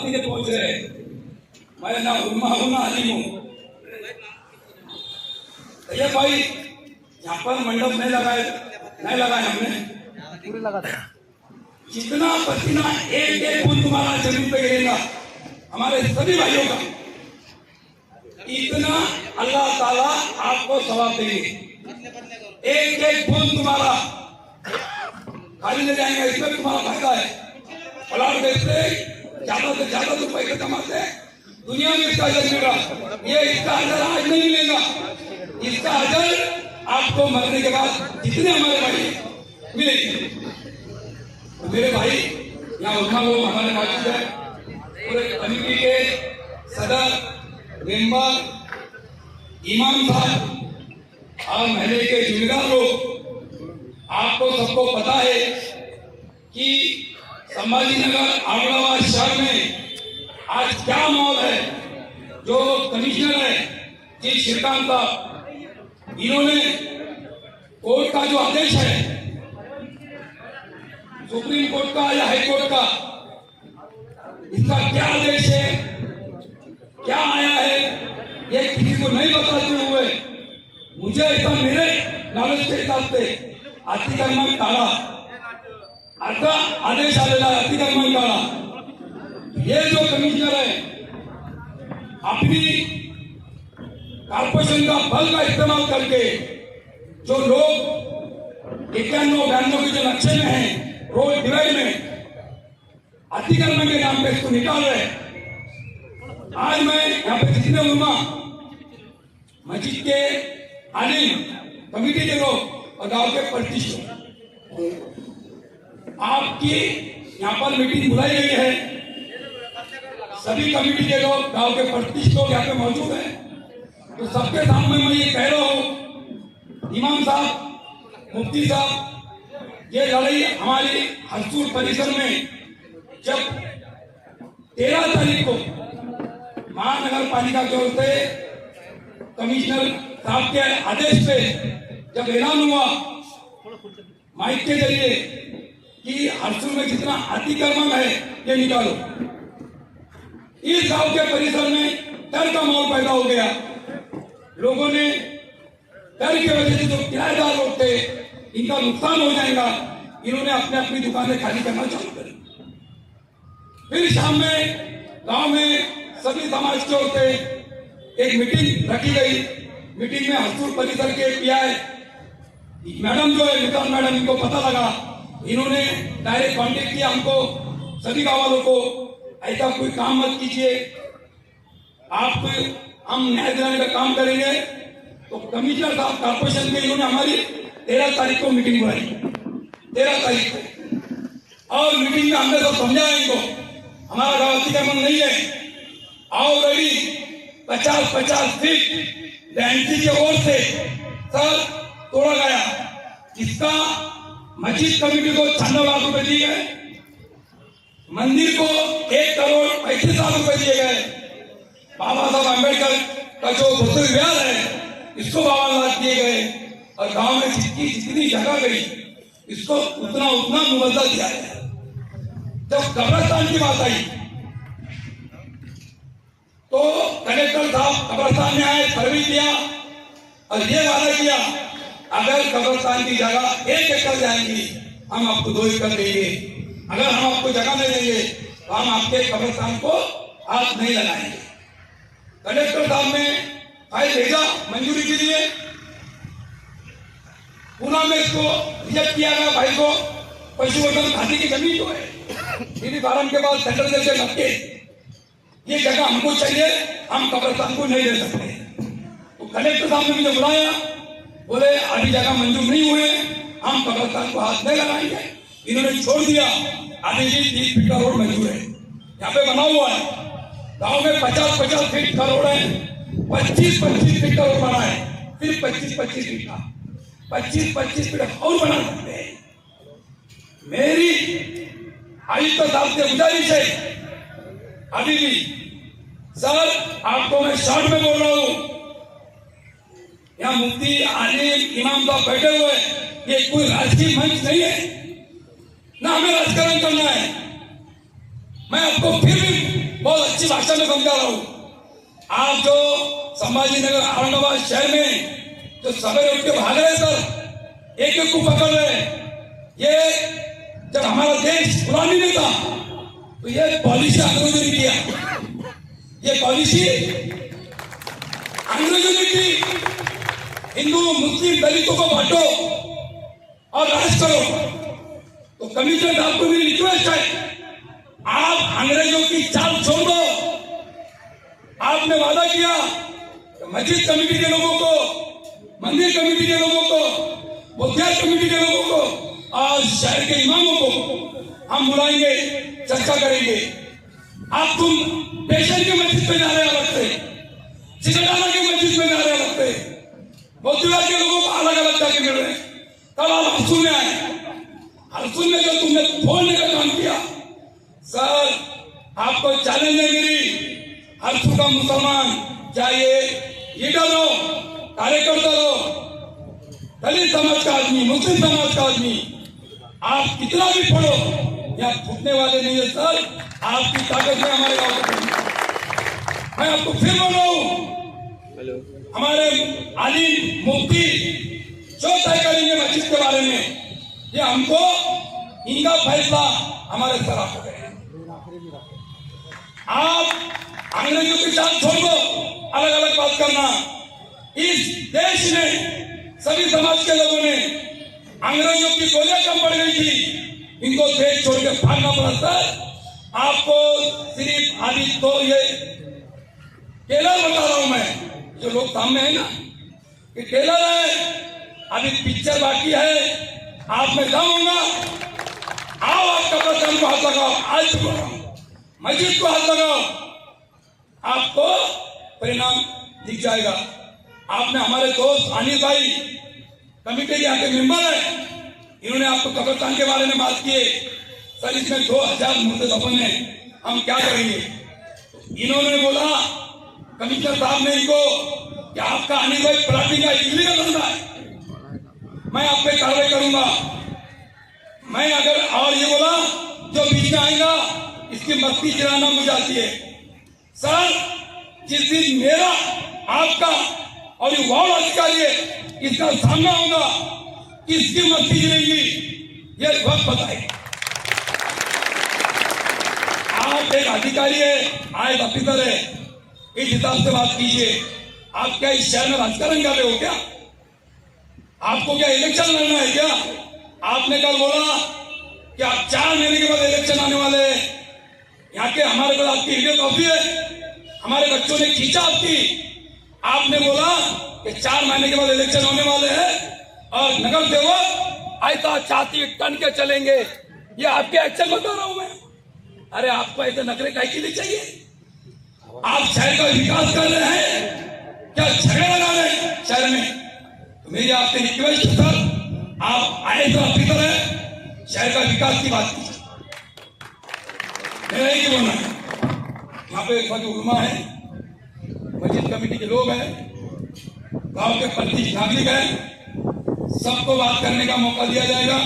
शताब्दी के पहुंच रहे हैं। मैं ना उम्मा हूं ना अली हूं। ये भाई यहाँ पर मंडप नहीं लगाए हमने, पूरे लगा दे। जितना पसीना एक एक बूंद तुम्हारा जमीन पे गिरेगा हमारे सभी भाइयों का, इतना अल्लाह ताला आपको सवाब देंगे। एक एक बूंद तुम्हारा खाली ले जाएंगे, इसमें तुम्हारा फायदा है। प्लाट बेचते ज्यादा से ज्यादा तो पैसे कमाते हैं, दुनिया में इसका अजर मिल रहा, ये इसका अजर आज नहीं मिलेगा। इसका अजर आपको मरने के बाद जितने हमारे भाई मिलेंगे। तो मेरे भाई यहाँ उठा लोग हमारे मौजूद है, पूरे कमेटी के सदर मेंबर इमाम साहब और महले के जिम्मेदार लोग, आपको सबको पता है कि संभाजीनगर औरंगाबाद शहर में आज क्या माहौल है। जो कमिश्नर है जी श्रीकांत साहब, इन्होंने कोर्ट का जो आदेश है, सुप्रीम कोर्ट का या हाई कोर्ट का, इसका क्या आदेश है, क्या आया है, ये किसी को नहीं बताते हुए मुझे ऐसा मेरे नॉलेज के हिसाब से अतिक्रमण काढा असा आदेश आलेला है। अतिक्रमण काढा। ये जो कमिश्नर है अपनी कॉर्पोरेशन का बल का इस्तेमाल करके जो लोग 91-92 के जो नक्शे में हैं, रोड डिवाइड में अतिक्रमण के नाम पे इसको निकाल रहे। आज मैं यहाँ पे जितने उलमा मस्जिद के आलिम, कमिटी के लोग और गांव के प्रतिष्ठित, आपकी यहाँ पर मीटिंग बुलाई गई है। सभी कमिटी के लोग, गांव के प्रतिष्ठित लोग यहाँ पे मौजूद हैं। तो सबके सामने मैं ये कह रहा हूँ, इमाम साहब, मुफ्ती साहब, ये लड़ाई हमारी हरसूल परिसर में जब 13 तारीख को महानगर पालिका की ओर से कमिश्नर साहब के आदेश पे जब ऐलान हुआ माइक के जरिए कि हरसूल में जितना अतिक्रमण है ये निकालो, इस गांव के परिसर में डर का माहौल पैदा हो गया। लोगों ने डर की वजह से जो किराएदार लोग थे इनका नुकसान हो जाएगा, इन्होंने अपने अपनी दुकानें खाली करना चालू करी। फिर शाम में गांव में सभी समाज की ओर से एक मीटिंग रखी गई। मीटिंग में हरसूल परिसर के पीआई मैडम जो है मितान मैडम, इनको पता लगा, इन्होंने डायरेक्ट कांटेक्ट किया हमको, सभी गांव वालों को, ऐसा कोई काम मत कीजिए, आप हम न्याय दिलाने का काम करेंगे। तो कमिश्नर साहब कॉर्पोरेशन में इन्होंने हमारी 13 तारीख को मीटिंग बुलाई, 13 तारीख को, और मीटिंग में हमने सब समझाया इनको हमारा गांव अतिक्रमण नहीं है। ऑलरेडी 50-50 फीट एनसी की ओर से सर तोड़ा गया। इसका मस्जिद कमेटी को 96 लाख रुपए दिए गए, मंदिर को 1 करोड़ 35 लाख रुपए दिए गए, बाबा साहब अम्बेडकर का जो भूतल विहार है इसको 52 लाख दिए गए, और गांव में जितनी जगह गई इसको उतना मुआवजा दिया गया। जब कब्रिस्तान की बात आई तो कलेक्टर साहब कब्रिस्तान में आए, सर्वे किया और ये वादा किया अगर कब्रिस्तान की जगह 1 एकड़ जाएंगी हम आपको 2 एकड़ देंगे, अगर हम आपको जगह नहीं देंगे तो हम आपके कब्रिस्तान को हाथ नहीं लगाएंगे। कलेक्टर साहब ने फाइल भेजा मंजूरी के लिए, पुणे में इसको रिजेक्ट किया गया। भाई को पशुवर्धन खाते की जमीन जो है श्री फार्म के बाद सेंट्रल जेल से लग के ये जगह हमको चाहिए, हम कब्रिस्तान को नहीं दे सकते। तो कलेक्टर साहब ने मुझे बुलाया, बोले अभी जगह मंजूर नहीं हुए, हम कब्रिस्तान को हाथ नहीं लगाएंगे। इन्होंने छोड़ दिया, आधी 30 फीट का रोड मंजूर है, यहाँ पे बना हुआ है। गांव में 50-50 फीट का रोड है, 25-25 फीट का रोड बना है, सिर्फ 25-25 फीट का, 25-25 फीट और बना सकते हैं। मेरी आयुक्त साहब से गुजारिश है, अभी भी सर आपको मैं शॉर्ट में बोल रहा हूं, यहाँ मुफ्ती आलिम इमाम साहब बैठे हुए, ये कोई राजकीय मंच नहीं है, ना हमें राजकारण करना है। मैं आपको फिर भी अच्छी भाषा में समझा रहा हूं। आप जो संभाजी नगर औरंगाबाद शहर में जो सवेरे उठ के भाग रहे सर, एक एक को पकड़ रहे, ये जब हमारा देश गुलामी में था तो ये पॉलिसी अंग्रेजों ने किया, ये पॉलिसी अंग्रेजों ने की। हिंदू मुस्लिम दलितों को बांटो और राज करो। तो कमिश्नर साहब को मेरी रिक्वेस्ट है, आप अंग्रेजों की चाल छोड़ दो। आपने वादा किया मस्जिद कमेटी के लोगों को, मंदिर कमेटी के लोगों को, बुद्धिस्ट कमेटी के लोगों को और शहर के इमामों को हम बुलाएंगे, चर्चा करेंगे। आप तुम पेशेंट के मस्जिद में जा रहे अलग से, सिकंदरा के मस्जिद में जा रहे अलग से, बौद्धविहार के लोगों को अलग अलग जाके मिल रहे हैं। तब आप हरसुल में आए, हरसुल में जो तुमने बोलने का काम किया सर, आपको चैलेंज है मेरी। हरसुल का मुसलमान चाहिए, लीडर हो, कार्यकर्ता हो, दलित समाज का आदमी, मुस्लिम समाज का आदमी, आप कितना भी पढ़ो यहाँ फूटने वाले नहीं है सर। आपकी ताकत में हमारे गांव को, मैं आपको फिर बोल रहा हूँ, हमारे आलिम मुफ्ती जो तय करेंगे मस्जिद के बारे में, ये हमको इनका फैसला हमारे तरफ है। आप अंग्रेजों के साथ छोड़ दो, अलग अलग बात करना। इस देश में सभी समाज के लोगों ने, अंग्रेजों की गोलियां कम पड़ गई थी, इनको देश छोड़ के भागना पड़ा सर। आपको सिर्फ अभी तो ये टेलर बता रहा हूं मैं, जो लोग सामने है ना, ये टेलर है, अभी पिक्चर बाकी है। आप में दम होगा, आओ आप कब्रिस्तान को हाथ लगाओ, आज बोल रहा हूं, मस्जिद को हाथ लगाओ, आपको परिणाम दिख जाएगा। आपने हमारे दोस्त अनिल भाई कमिटी के आके मेंबर है, इन्होंने आपको कब्रिस्तान के बारे में बात की है सर, इसमें 2000 मुर्दे दफन है, हम क्या करेंगे। इन्होंने बोला कमिश्नर साहब ने इनको कि आपका अनिल भाई प्लाटिंग का इजली का धंधा है, मैं आप पे कार्रवाई करूंगा। मैं अगर और ये बोला जो बीच में आएगा इसकी मस्ती चिराना मुझे आती है सर। जिस दिन मेरा आपका और ये वार्ड अधिकारी है, इसका सामना होगा, किसकी मस्ती गिरेगी ये वक्त बताएगा। आप एक अधिकारी है, आए ऑफिसर है, इस हिसाब से बात कीजिए। आप क्या इस शहर में राजकारण कर रहे हो क्या? आपको क्या इलेक्शन लड़ना है क्या? आपने कल बोला कि आप 4 महीने के बाद इलेक्शन आने वाले हैं। यहाँ के हमारे पास आपकी वीडियो कॉपी है, हमारे बच्चों ने खींचा आपकी। आपने बोला कि 4 महीने के बाद इलेक्शन होने वाले हैं और नगर सेवक ऐसा छाती टन के चलेंगे। ये आपके एक्शन बता रहा हूं मैं। अरे आपको ऐसे नखरे काहे के लिए चाहिए? आप शहर का विकास कर रहे हैं क्या झगड़े लगा रहे हैं शहर में? तो मेरी आपसे रिक्वेस्ट है सर, आप आए तो ऑफिसर है, शहर का विकास की बात कीजिए। मेरा ही बोलना है, यहाँ पे जो उलमा है, मस्जिद कमेटी के लोग हैं, गांव के प्रतिष्ठित नागरिक हैं, सबको बात करने का मौका दिया जाएगा।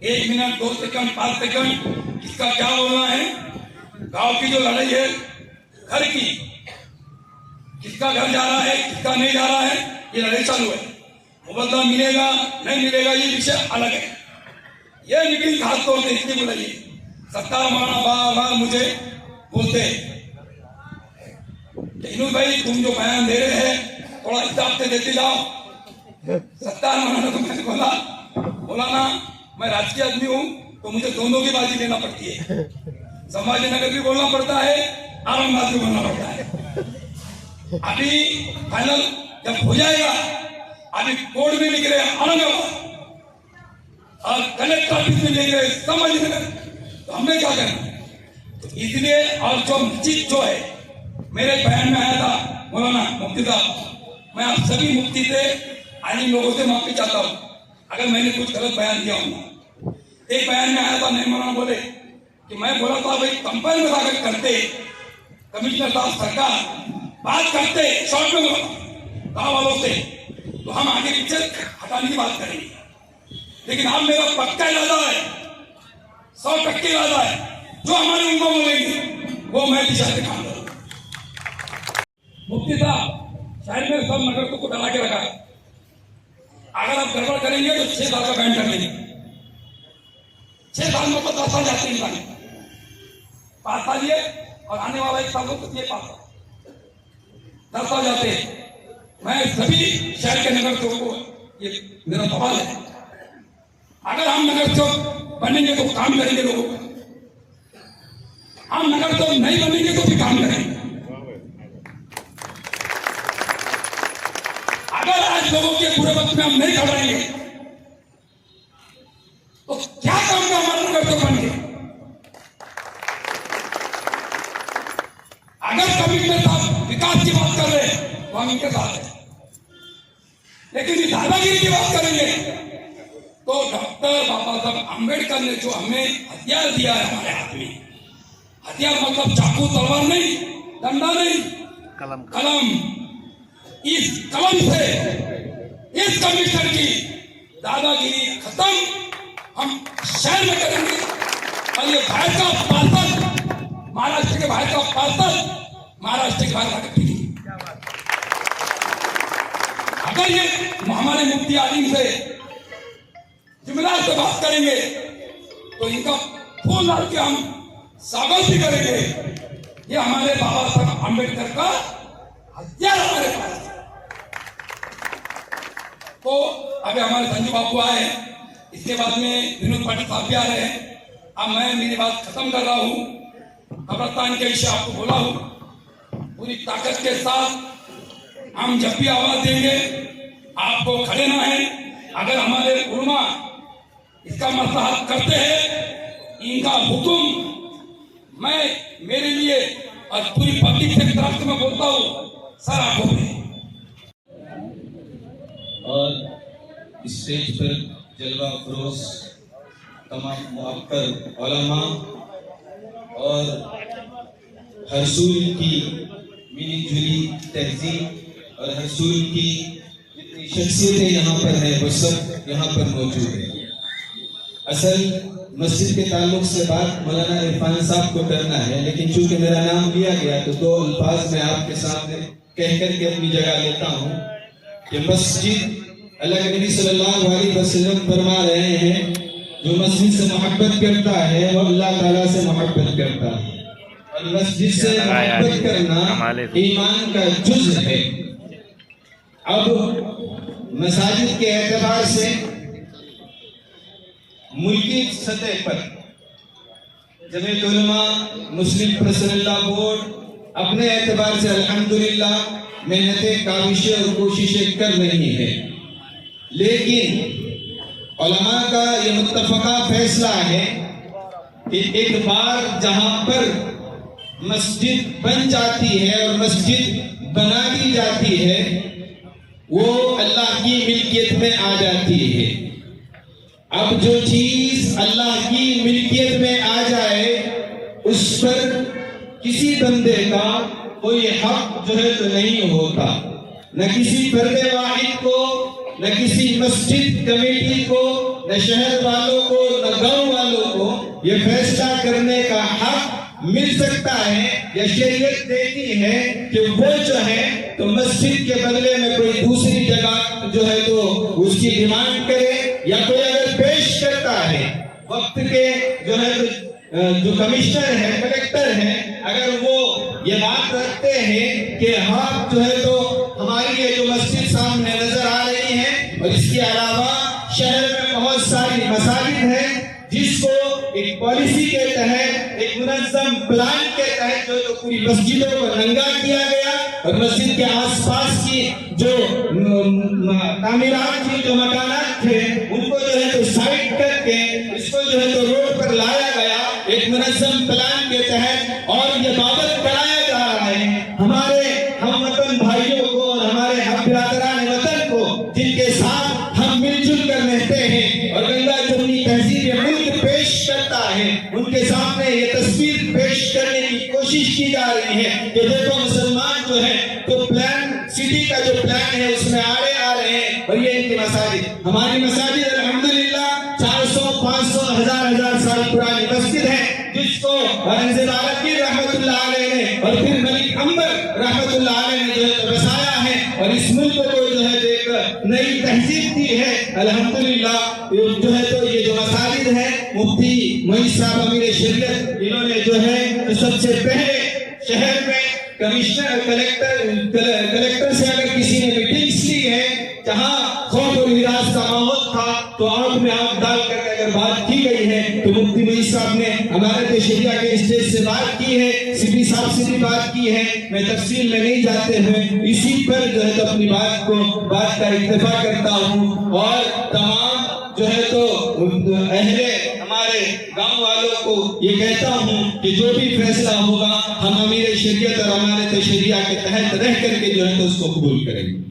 1 मिनट 2 सेकंड 5 सेकंड किसका क्या बोलना है। गांव की जो लड़ाई है घर की, किसका घर जा रहा है किसका नहीं जा रहा है, ये लड़ाई चालू है। मुबदला मिलेगा नहीं मिलेगा ये विषय अलग है। ये मीटिंग खासतौर से इसलिए बुलाई, सत्तार मौलाना बार बार मुझे बोलते इनू भाई तुम जो बयान दे रहे हैं थोड़ा हिसाब से देते जाओ। सत्तार मौलाना तो मैंने बोला ना, मैं राजकीय आदमी हूं तो मुझे दोनों की बाजी लेना पड़ती है। संभाजी नगर भी बोलना पड़ता है, औरंगाबाद भी बोलना पड़ता है। अभी फाइनल जब हो जाएगा, अभी कोर्ट में लिख रहे हैं औरंगाबाद और कलेक्टर ऑफिस में लिख रहे हैं संभाजी नगर, तो हमें क्या करना? तो इसलिए और जो मस्जिद जो है, मेरे बयान में आया था मौलाना मुफ्ती साहब, मैं आप सभी मुफ्ती से आने लोगों से माफी चाहता हूँ अगर मैंने कुछ गलत बयान दिया हूँ। एक बयान में आया था, नहीं मौलाना बोले कि मैं बोला था भाई कंपनी में लागत करते, कमिश्नर साहब सरकार बात करते शॉर्ट में बोला गाँव वालों से, तो हम आगे पीछे हटाने की बात करेंगे। लेकिन अब मेरा पक्का इरादा है, 100% इरादा है, जो हमारे उनको बोलेंगे वो मैं दिशा से काम करूंगा। मुफ्ती साहब शहर में सब नगर को डरा के रखा है, अगर आप गड़बड़ करेंगे तो 6 साल का बैन कर लेंगे। 6 साल में तो 10 साल जाते इंसान, 5 साल ये और आने वाला 1 साल तो ये 5 साल 10 साल जाते हैं। मैं सभी शहर के नगर चौक को ये मेरा सवाल है, अगर हम नगर चौक बनेंगे तो काम करेंगे लोगों का, हम नगर चौक नहीं बनेंगे तो भी काम करेंगे। अगर आज लोगों के बुरे वक्त में हम नहीं खबरेंगे तो क्या काम का हमारा नगर चौक बन गया। अगर कमिश्नर साहब विकास की बात कर रहे हैं तो हम इनके साथ हैं, लेकिन दादागिरी की बात करेंगे तो डॉक्टर बाबा साहब अम्बेडकर ने जो हमें हथियार दिया है हमारे हाथ में, हथियार मतलब चाकू तलवार नहीं, डंडा नहीं, कलम, इस कलम से इस कमिश्नर की दादागिरी खत्म हम शहर में करेंगे। और ये बाहर का पार्षद, महाराष्ट्र के बाहर का पार्षद महाराष्ट्र के बाहर का अगर ये हमारे मुफ्ती आलिम से जिम्मेदार से बात करेंगे तो इनका फोन डाल के हम स्वागत भी करेंगे। ये हमारे बाबा साहब अम्बेडकर का हथियार हमारे पास। तो अभी हमारे संजू बाबू आए, इसके बाद में विनोद पाटिल साहब भी आ रहे हैं। अब मैं मेरी बात खत्म कर रहा हूँ। कब्रिस्तान के विषय आपको बोला हूँ, पूरी ताकत के साथ हम जब भी आवाज देंगे आपको खड़े ना है। अगर हमारे उलमा इसका मसला हल करते हैं, इनका हुक्म मैं मेरे लिए और पूरी पब्लिक से तरफ से मैं बोलता हूँ, सर आप बोले। और स्टेज पर जलवा फरोज तमाम मुअक्कर उलमा और हरसूल की मिली जुली तहजीब और हरसूल की जितनी शख्सियतें यहाँ पर हैं वो सब यहाँ पर मौजूद हैं। असल मस्जिद के ताल्लुक से बात मौलाना इरफान साहब को करना है, लेकिन चूंकि मेरा नाम लिया गया तो 2 अल्फाज मैं आपके सामने कह करके अपनी जगह लेता हूँ कि मस्जिद अल्लाह के नबी सल्लल्लाहु अलैहि वसल्लम फरमा रहे हैं, जो मस्जिद से मोहब्बत करता है वो अल्लाह ताला से मोहब्बत करता है। और मस्जिद से मोहब्बत करना ईमान का जुज़ है। अब मसाजिद के एतबार से मुल्की सतह पर जमीयत उलमा मुस्लिम पर्सनल लॉ बोर्ड अपने एतबार से अल्हम्दुलिल्लाह मेहनतें, काविशें और कोशिशें कर रही है, लेकिन उलमा का ये मुत्तफ़क़ा फैसला है कि एक बार जहां पर मस्जिद बन जाती है और मस्जिद बना दी जाती है वो अल्लाह की मिल्कियत में आ जाती है। अब जो चीज अल्लाह की मिल्कियत में आ जाए उस पर किसी बंदे का कोई हक जो है तो नहीं होता, न किसी फर्द वाहिद को, न किसी मस्जिद कमेटी को, न शहर वालों को, न गांव वालों को ये फैसला करने का हक मिल सकता है या शरीयत देती है कि वो जो है तो मस्जिद के बदले में कोई दूसरी जगह जो है तो उसकी डिमांड करे, या कोई अगर पेश करता है वक्त के जो है तो जो कमिश्नर है, कलेक्टर है, अगर वो ये बात रखते हैं कि हाँ जो है तो हमारी ये जो मस्जिद सामने नजर आ रही है और इसके अलावा शहर में बहुत सारी मसाजिद है जिसको एक पॉलिसी के तहत, एक मुनज़्ज़म प्लान के तहत जो तो पूरी मस्जिदों को नंगा किया गया और मस्जिद के आसपास की जो तामीरात थी, जो मकानात थे, उनको जो है तो साइड करके इसको जो है तो रोड पर लाया गया एक मुनज़्ज़म प्लान के तहत। और ये बाबत कराया जा रहा है हमारे हम वतन भाइयों को और हमारे हम बिरादरान वतन को जिनके साथ हम मिलजुल कर रहते हैं और गंगा जमुनी तहजीब मुल्क पेश करता है, उनके सामने ये तस्वीर पेश करने की कोशिश की जा रही है कि देखो मुसलमान जो है तो प्लान सिटी का जो प्लान है उसमें आगे आ रहे हैं। और ये इनकी मसाजिद, हमारी मसाजिद अल्हम्दुलिल्लाह 400, 500, 1000 साल पुरानी मस्जिद है जिसको रहमतुल्लाह अलैह ने और फिर मलिक अंबर रहमतुल्लाह अलैह ने जो है तो बसाया है और इस मुल्क को जो है एक नई तहजीब दी है। अल्हम्दुलिल्लाह जो है तो ये जो मसाजिद है, मुफ्ती मोइन साहब अमीर शरीयत, इन्होंने जो है तो सबसे पहले शहर में कमिश्नर कलेक्टर से अगर किसी ने मीटिंग्स ली है, जहां खौफ और हिरास का माहौल था, तो आंख में आंख डाल करके अगर बात की गई है, तो मुफ्ती मोइन साहब ने हमारे शरिया के स्टेज से बात की है, सिटी साहब से भी बात की है। मैं तफसील में नहीं जाते हुए इसी पर जो है तो अपनी बात का इत्तेफाक करता हूँ और तमाम जो है तो अहले हमारे गांव वालों को ये कहता हूँ कि जो भी फैसला होगा हम अमीर शरीयत और हमारे शरिया के तहत रह करके जो है तो उसको कबूल करेंगे।